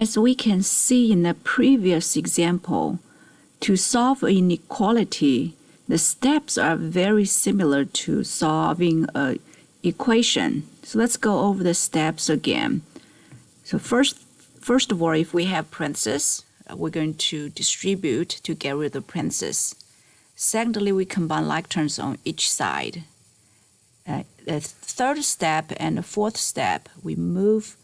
As we can see in the previous example, to solve an inequality, the steps are very similar to solving an equation. So let's go over the steps again. So first of all, if we have parentheses, we're going to distribute to get rid of parentheses. Secondly, we combine like terms on each side. The third step and the fourth step, we move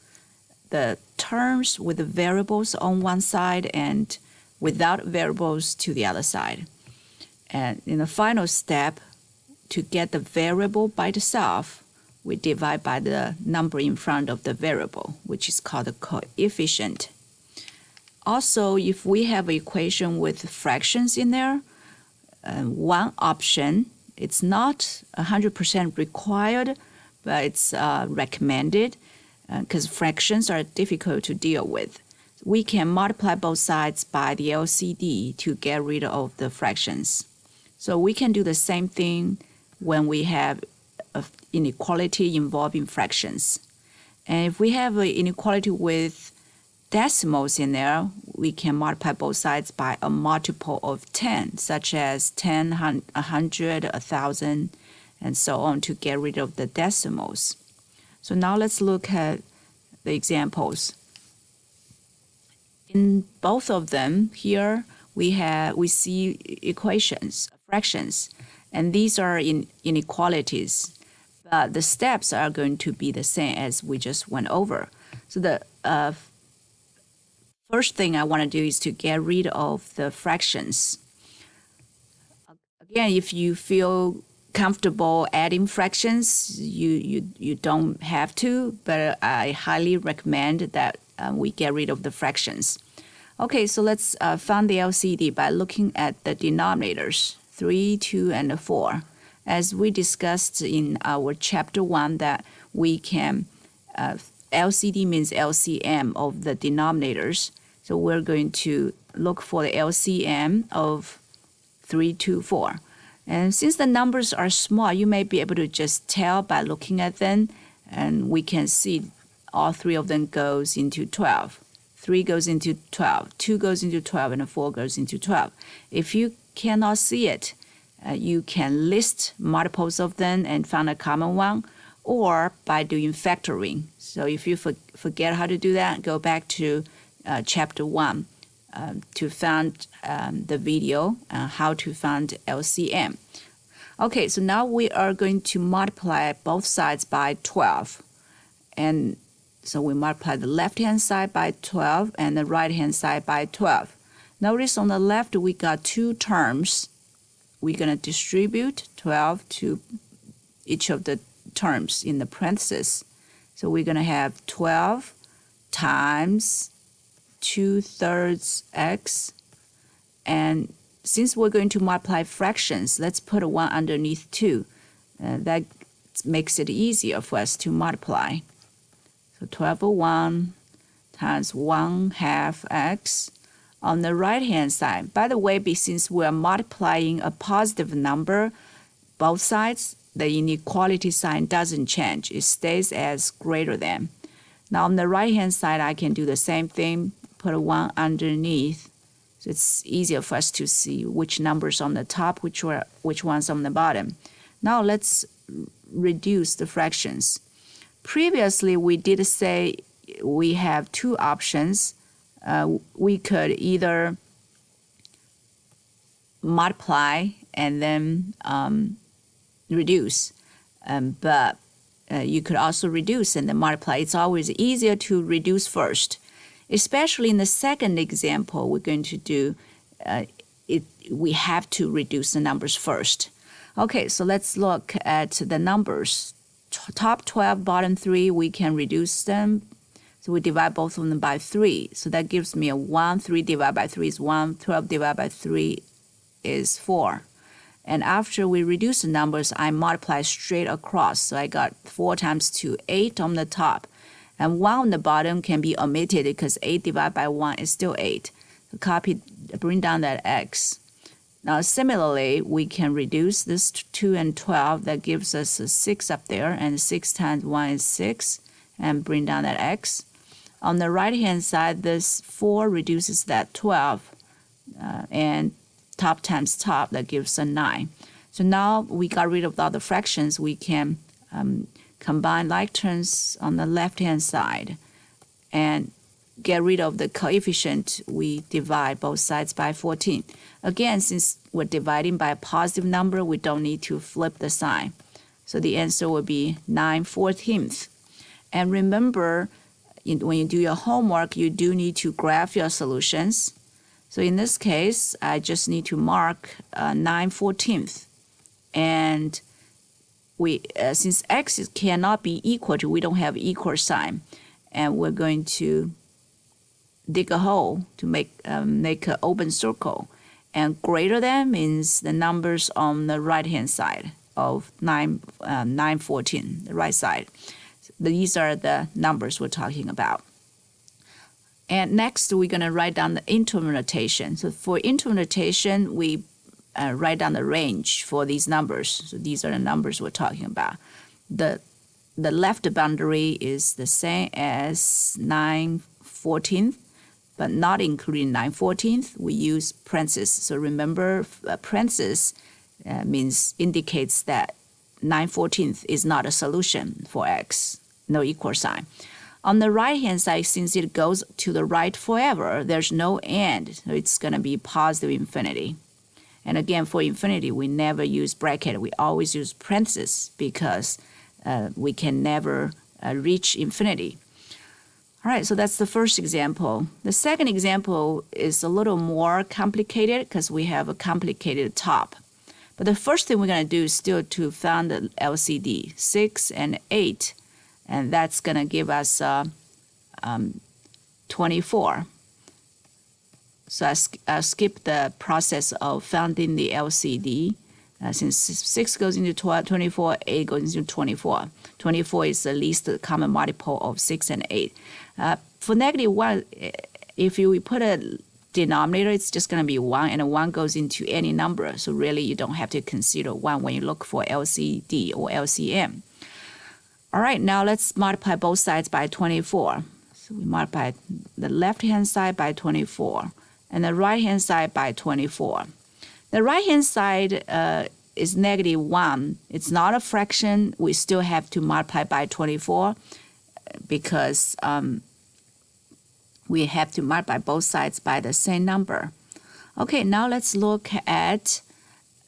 the terms with the variables on one side and without variables to the other side. And in the final step, to get the variable by itself, we divide by the number in front of the variable, which is called the coefficient. Also, if we have an equation with fractions in there, one option, it's not 100% required, but it's recommended because fractions are difficult to deal with. We can multiply both sides by the LCD to get rid of the fractions. So we can do the same thing when we have an inequality involving fractions. And if we have an inequality with decimals in there, we can multiply both sides by a multiple of 10, such as 10, 100, 1,000, and so on to get rid of the decimals. So now let's look at the examples. In both of them here, we see equations, fractions, and these are inequalities. But the steps are going to be the same as we just went over. So the first thing I want to do is to get rid of the fractions. Again, if you feel comfortable adding fractions, you don't have to, but I highly recommend that we get rid of the fractions. Okay, so let's find the LCD by looking at the denominators, 3, 2, and 4. As we discussed in our chapter 1 that we can, LCD means LCM of the denominators. So we're going to look for the LCM of 3, 2, 4. And since the numbers are small, you may be able to just tell by looking at them, and we can see all three of them goes into 12. 3 goes into 12, 2 goes into 12, and 4 goes into 12. If you cannot see it, you can list multiples of them and find a common one, or by doing factoring. So if you forget how to do that, go back to chapter 1 to find the video how to find LCM. Okay, so now we are going to multiply both sides by 12. And so we multiply the left-hand side by 12 and the right-hand side by 12. Notice on the left we got two terms. We're going to distribute 12 to each of the terms in the parentheses. So we're going to have 12 times 2/3 x. And since we're going to multiply fractions, let's put a 1 underneath 2. That makes it easier for us to multiply. So 12 over 1 times 1/2 x. On the right-hand side, by the way, since we're multiplying a positive number, both sides, the inequality sign doesn't change. It stays as greater than. Now on the right-hand side, I can do the same thing, put a 1 underneath. So it's easier for us to see which numbers on the top, which ones on the bottom. Now let's reduce the fractions. Previously, we did say we have two options. We could either multiply and then reduce, but you could also reduce and then multiply. It's always easier to reduce first. Especially in the second example we're going to do, we have to reduce the numbers first. Okay, so let's look at the numbers. Top 12, bottom 3, we can reduce them. So we divide both of them by 3. So that gives me a 1. 3 divided by 3 is 1. 12 divided by 3 is 4. And after we reduce the numbers, I multiply straight across. So I got 4 times 2, 8 on the top. And 1 on the bottom can be omitted because 8 divided by 1 is still 8. So bring down that x. Now similarly, we can reduce this 2 and 12. That gives us a 6 up there. And 6 times 1 is 6. And bring down that x. On the right-hand side, this 4 reduces that 12, and top times top, that gives a 9. So now we got rid of all the fractions. We can combine like terms on the left-hand side and get rid of the coefficient. We divide both sides by 14. Again, since we're dividing by a positive number, we don't need to flip the sign. So the answer will be 9/14. And remember, when you do your homework, you do need to graph your solutions. So in this case, I just need to mark 9/14. And since x cannot be equal to, we don't have equal sign, and we're going to dig a hole to make an open circle. And greater than means the numbers on the right-hand side of 9/14, the right side. These are the numbers we're talking about. And next, we're going to write down the interval notation. So for interval notation, we write down the range for these numbers. So these are the numbers we're talking about. The left boundary is the same as 9/14, but not including 9/14. We use parentheses. So remember, parentheses indicates that 9/14 is not a solution for x, no equal sign. On the right-hand side, since it goes to the right forever, there's no end, so it's going to be positive infinity. And again, for infinity, we never use bracket. We always use parentheses because we can never reach infinity. All right, so that's the first example. The second example is a little more complicated because we have a complicated top. But the first thing we're going to do is still to find the LCD, 6 and 8, and that's going to give us 24. So I skip the process of finding the LCD. Since 6 goes into 24, 8 goes into 24. 24 is the least common multiple of 6 and 8. For -1, if you put a denominator, it's just going to be 1, and 1 goes into any number. So really, you don't have to consider 1 when you look for LCD or LCM. All right, now let's multiply both sides by 24. So we multiply the left-hand side by 24 and the right-hand side by 24. The right-hand side is -1. It's not a fraction. We still have to multiply by 24 because we have to multiply both sides by the same number. Okay, now let's look at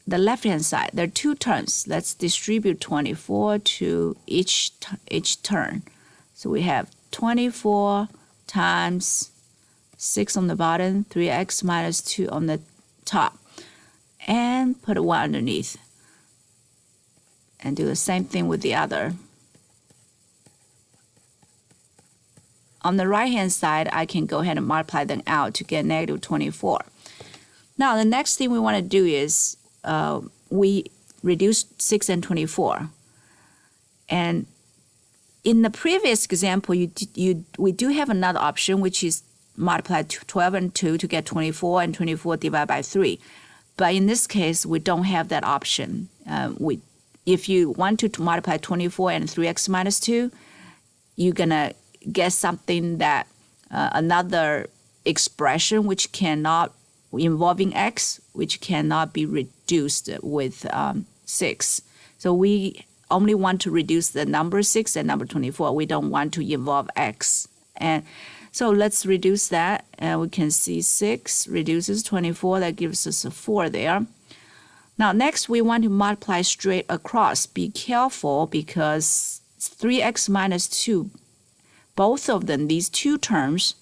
the left-hand side. There are 2 terms. Let's distribute 24 to each term. So we have 24 times 6 on the bottom, 3x minus 2 on the top, and put a 1 underneath. And do the same thing with the other. On the right-hand side, I can go ahead and multiply them out to get -24. Now, the next thing we want to do is we reduce 6 and 24. And in the previous example, we do have another option, which is multiply 12 and 2 to get 24, and 24 divided by 3. But in this case, we don't have that option. If you want to multiply 24 and 3x minus 2, you're going to get something that another expression which cannot, involving x, which cannot be reduced with 6. So we only want to reduce the number 6 and number 24. We don't want to involve x. And so let's reduce that, and we can see 6 reduces 24. That gives us a 4 there. Now, next, we want to multiply straight across. Be careful because 3x minus 2, both of them, these 2 terms,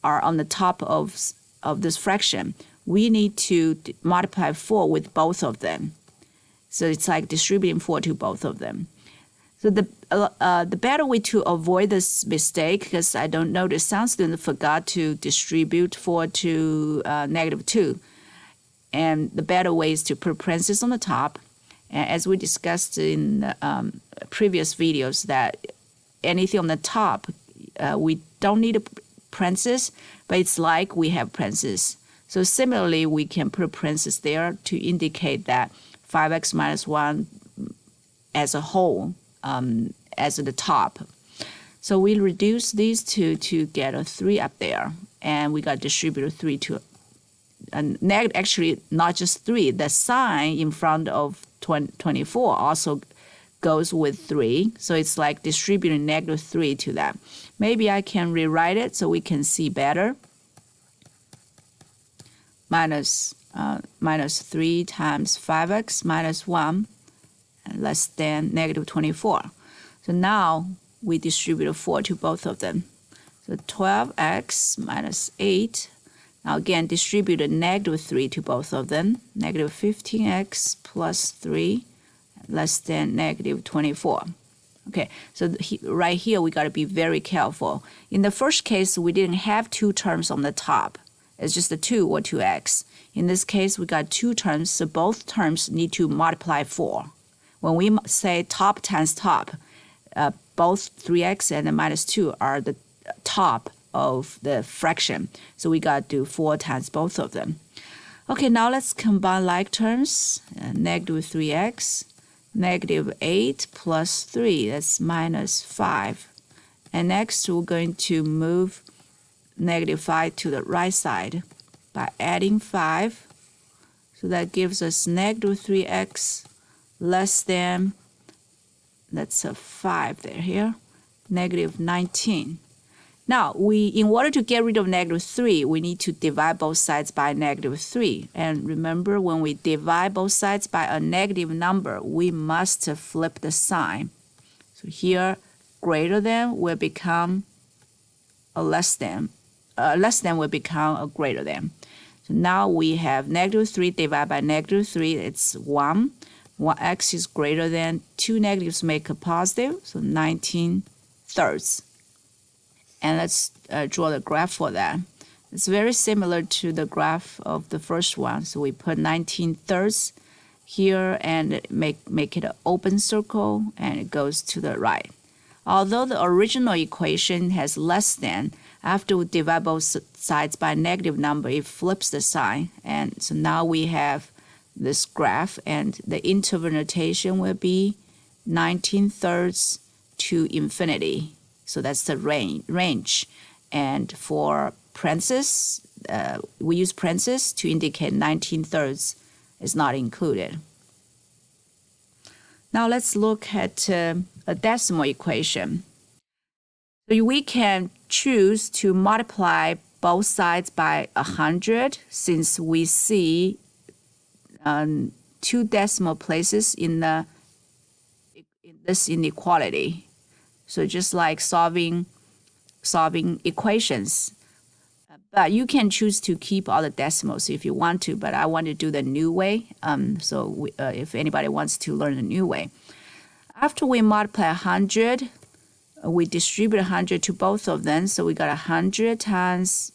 are on the top of this fraction. We need to multiply 4 with both of them. So it's like distributing 4 to both of them. So the better way to avoid this mistake, because I don't know, the sound student forgot to distribute 4 to -2. And the better way is to put parentheses on the top. And as we discussed in previous videos, that anything on the top, we don't need a parentheses, but it's like we have parentheses. So similarly, we can put parentheses there to indicate that 5x minus 1 as a whole, as at the top. So we reduce these two to get a 3 up there. And we got distributed 3 to actually not just 3. The sign in front of 24 also goes with 3. So it's like distributing negative 3 to that. Maybe I can rewrite it so we can see better. Minus 3 times 5x minus 1 less than negative 24. So now we distribute 4 to both of them. So 12x minus 8. Now again, distribute a negative 3 to both of them. Negative 15x plus 3 less than negative 24. Okay, so right here we got to be very careful. In the first case, we didn't have 2 terms on the top. It's just a 2 or 2x. In this case, we got 2 terms, so both terms need to multiply 4. When we say top times top, both 3x and the minus 2 are the top of the fraction. So we got to do 4 times both of them. Okay, now let's combine like terms. Negative 3x, negative 8 plus 3, that's minus 5. And next, we're going to move negative 5 to the right side by adding 5. So that gives us negative 3x less than, that's a 5 there here, negative 19. Now, in order to get rid of negative 3, we need to divide both sides by negative 3. And remember, when we divide both sides by a negative number, we must flip the sign. So here, greater than will become a less than. Less than will become a greater than. So now we have negative 3 divided by negative 3, it's 1. 1x is greater than 2 negatives make a positive, so 19 thirds. And let's draw the graph for that. It's very similar to the graph of the first one. So we put 19 thirds here and make it an open circle, and it goes to the right. Although the original equation has less than, after we divide both sides by a negative number, it flips the sign. And so now we have this graph, and the interval notation will be 19 thirds to infinity. So that's the range. And for parentheses, we use parentheses to indicate 19 thirds is not included. Now let's look at a decimal equation. So we can choose to multiply both sides by 100, since we see 2 decimal places in this inequality. So just like solving equations. But you can choose to keep all the decimals if you want to, but I want to do the new way. If anybody wants to learn the new way. After we multiply 100, we distribute 100 to both of them. So we got 100 times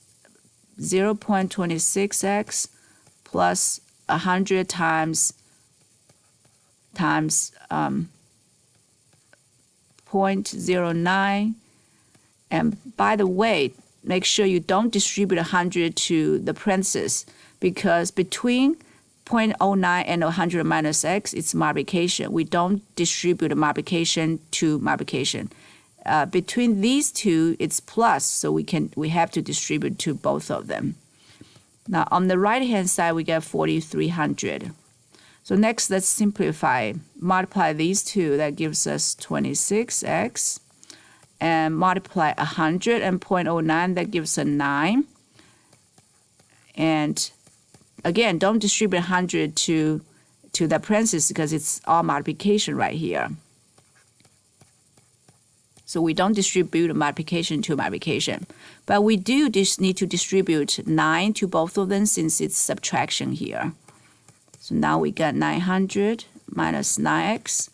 0.26x plus 100 times 0.09. And by the way, make sure you don't distribute 100 to the parentheses, because between 0.09 and 100 minus x, it's multiplication. We don't distribute a multiplication to multiplication. Between these two, it's plus, so we have to distribute to both of them. Now, on the right-hand side, we get 4,300. So next, let's simplify. Multiply these two. That gives us 26x. And multiply 100 and 0.09. That gives us 9. And again, don't distribute 100 to the parentheses because it's all multiplication right here. So we don't distribute a multiplication to multiplication. But we do just need to distribute 9 to both of them since it's subtraction here. So now we got 900 minus 9x.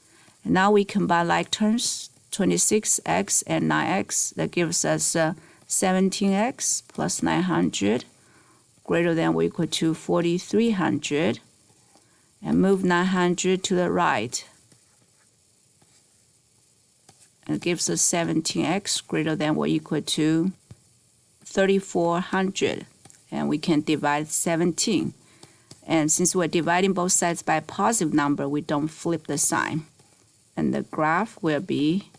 And now we combine like terms, 26x and 9x. That gives us 17x plus 900 greater than or equal to 4,300. And move 900 to the right. And it gives us 17x greater than or equal to 3,400. And we can divide 17. And since we're dividing both sides by a positive number, we don't flip the sign. And the graph will be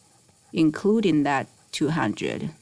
including that 200.